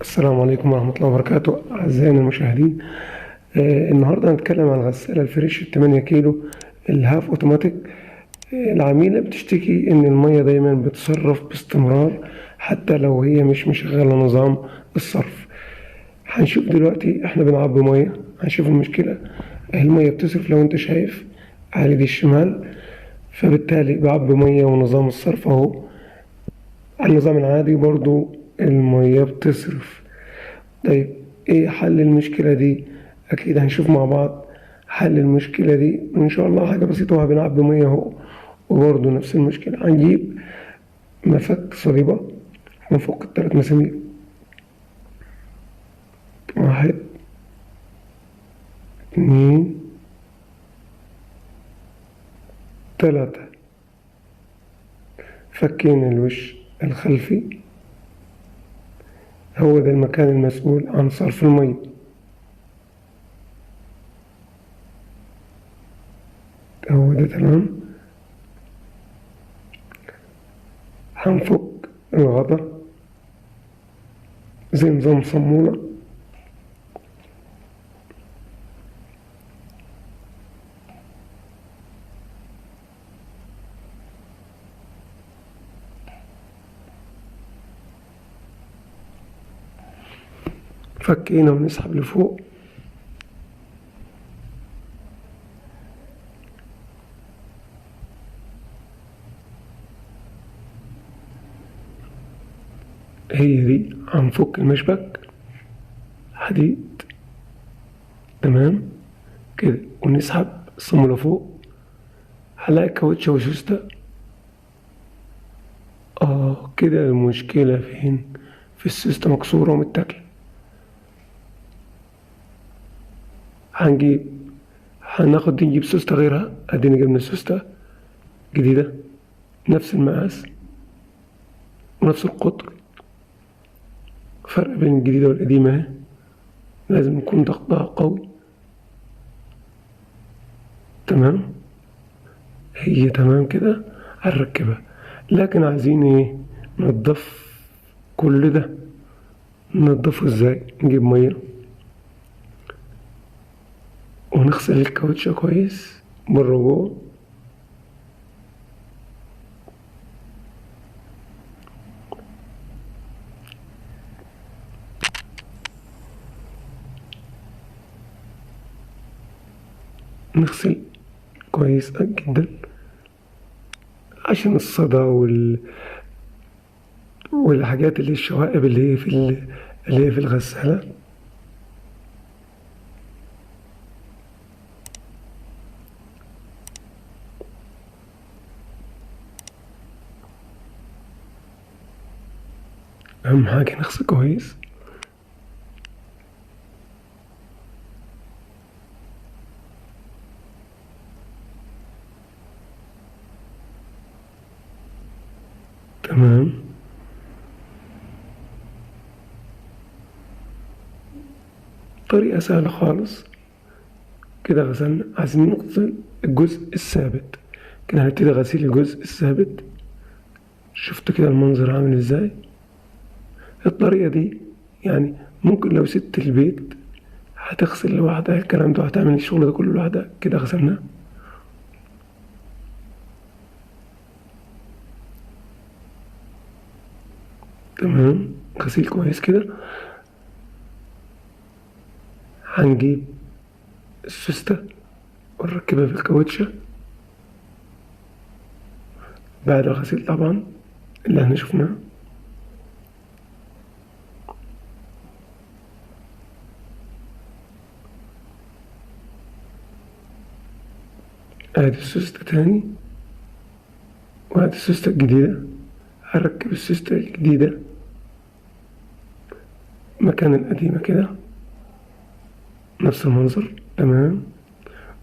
السلام عليكم ورحمة الله وبركاته أعزائنا المشاهدين. النهاردة هنتكلم عن الغسالة الفريش 8 كيلو الهاف أوتوماتيك. العميلة بتشتكي إن المية دايما بتصرف باستمرار حتى لو هي مش مشغلة نظام الصرف. هنشوف دلوقتي احنا بنعبي مية، هنشوف المشكلة. المية بتصرف لو انت شايف على ايدي الشمال، فبالتالي بعبي مية ونظام الصرف اهو. على النظام العادي برضو المية بتصرف. طيب ايه حل المشكلة دي؟ اكيد هنشوف مع بعض حل المشكلة دي، وان شاء الله حاجة بسيطة وهنعبي مية اهو. وبرضه نفس المشكلة، هنجيب مفك صليبة ونفك التلات مسامير. واحد، اتنين، تلاتة. فكينا الوش الخلفي، هو ده المكان المسؤول عن صرف المية. هو ده تمام. هنفك الغطا زي نظام صمولة. فكينا ونسحب لفوق. هي دي، هنفك المشبك حديد تمام كده ونسحب الصامولة فوق. هلاقي كاوتشة وسوستة. كده المشكلة فين؟ في السوستة مكسورة ومتاكلة. هناخد دي نجيب سوستة غيرها. ادينا جبنا سوستة جديدة نفس المقاس ونفس القطر. فرق بين الجديدة والقديمة اهي، لازم يكون ضغطها قوي. تمام، هي تمام كده هنركبها. لكن عايزين ايه؟ ننضف كل ده. ننضفه ازاي؟ نجيب مية ونغسل الكاوتشة كويس بره وجوه. نغسل كويس جدا عشان الصدى والحاجات اللي الشوائب اللي هي في الغسالة. أهم حاجة نغسل كويس. تمام، طريقة سهلة خالص. كده غسلنا، عايزين نغسل الجزء الثابت. كده هنبتدي غسيل الجزء الثابت. شفت كده المنظر عامل ازاي؟ الطريقة دي يعني ممكن لو ست البيت هتغسل لوحدها الكلام ده، هتعمل الشغل ده كله لوحدها. كده غسلناه. تمام، غسيل كويس كده. هنجيب السوستة ونركبها في الكاوتشة بعد الغسيل طبعا اللي احنا شفناه. ادي السوستة تاني، وادي السوستة الجديدة. هركب السوستة الجديدة مكان القديمة كده، نفس المنظر. تمام،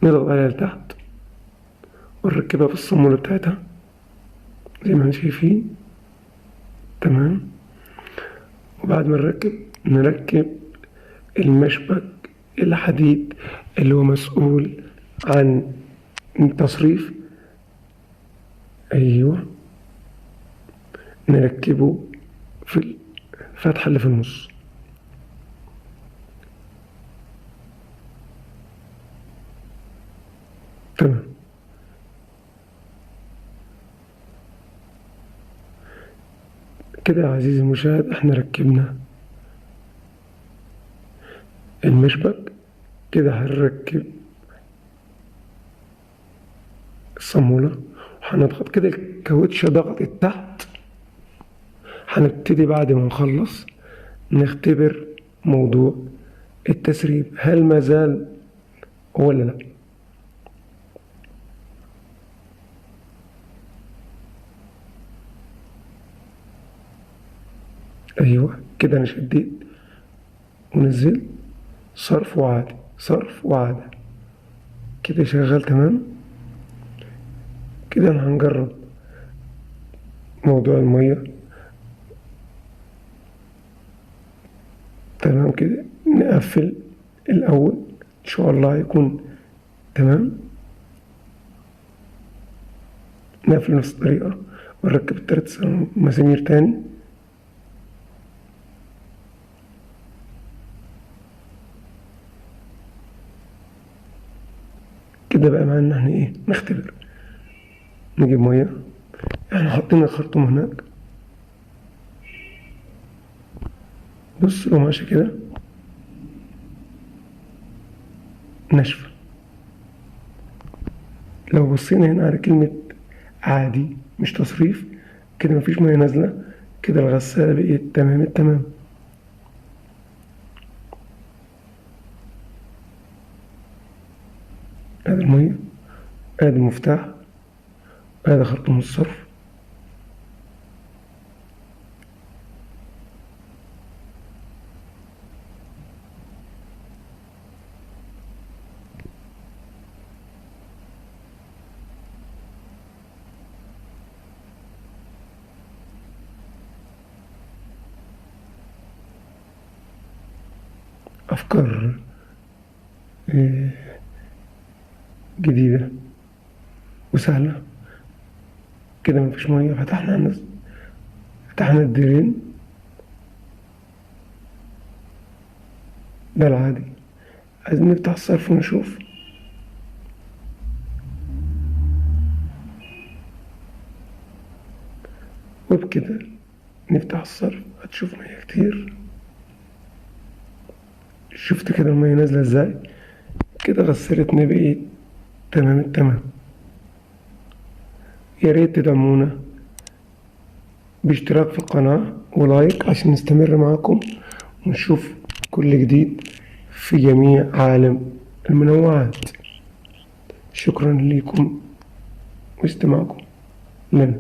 نضغط عليها لتحت ونركبها في الصامولة بتاعتها زي ما احنا شايفين. تمام، وبعد ما نركب المشبك الحديد اللي هو مسؤول عن التصريف. ايوه، نركبه في الفتحة اللي في النص. تمام. كده يا عزيزي المشاهد احنا ركبنا المشبك. كده هنركب الصامولة وهنضغط كده الكاوتش ضغطت تحت. هنبتدي بعد ما نخلص نختبر موضوع التسريب، هل مازال ولا لا. ايوه كده انا شديت ونزلت، صرف وعادة صرف وعادة، كده شغال تمام. كده هنجرب موضوع المية. تمام كده نقفل الأول إن شاء الله هيكون تمام. نقفل نفس الطريقة ونركب التلات مسامير تاني. كده بقى معانا احنا ايه نختبر. نجيب مية، احنا حاطين الخرطوم هناك، بص القماشة كده ناشفة. لو بصينا هنا على كلمة عادي مش تصريف، كده مفيش مية نازلة، كده الغسالة بقت تمام التمام. ادي المية، ادي المفتاح، ادي خرطوم الصرف. افكار جديدة وسهلة. كده مفيش مية، فتحنا الديرين، ده العادي. عايزين نفتح الصرف ونشوف. وبكده نفتح الصرف هتشوف مية كتير. شفت كده المية نازلة ازاي، كده غسلتنا بقيت تمام التمام. يا ريت تدعمونا باشتراك في القناة ولايك عشان نستمر معاكم ونشوف كل جديد في جميع عالم المنوعات. شكرا لكم واستماعكم لنا.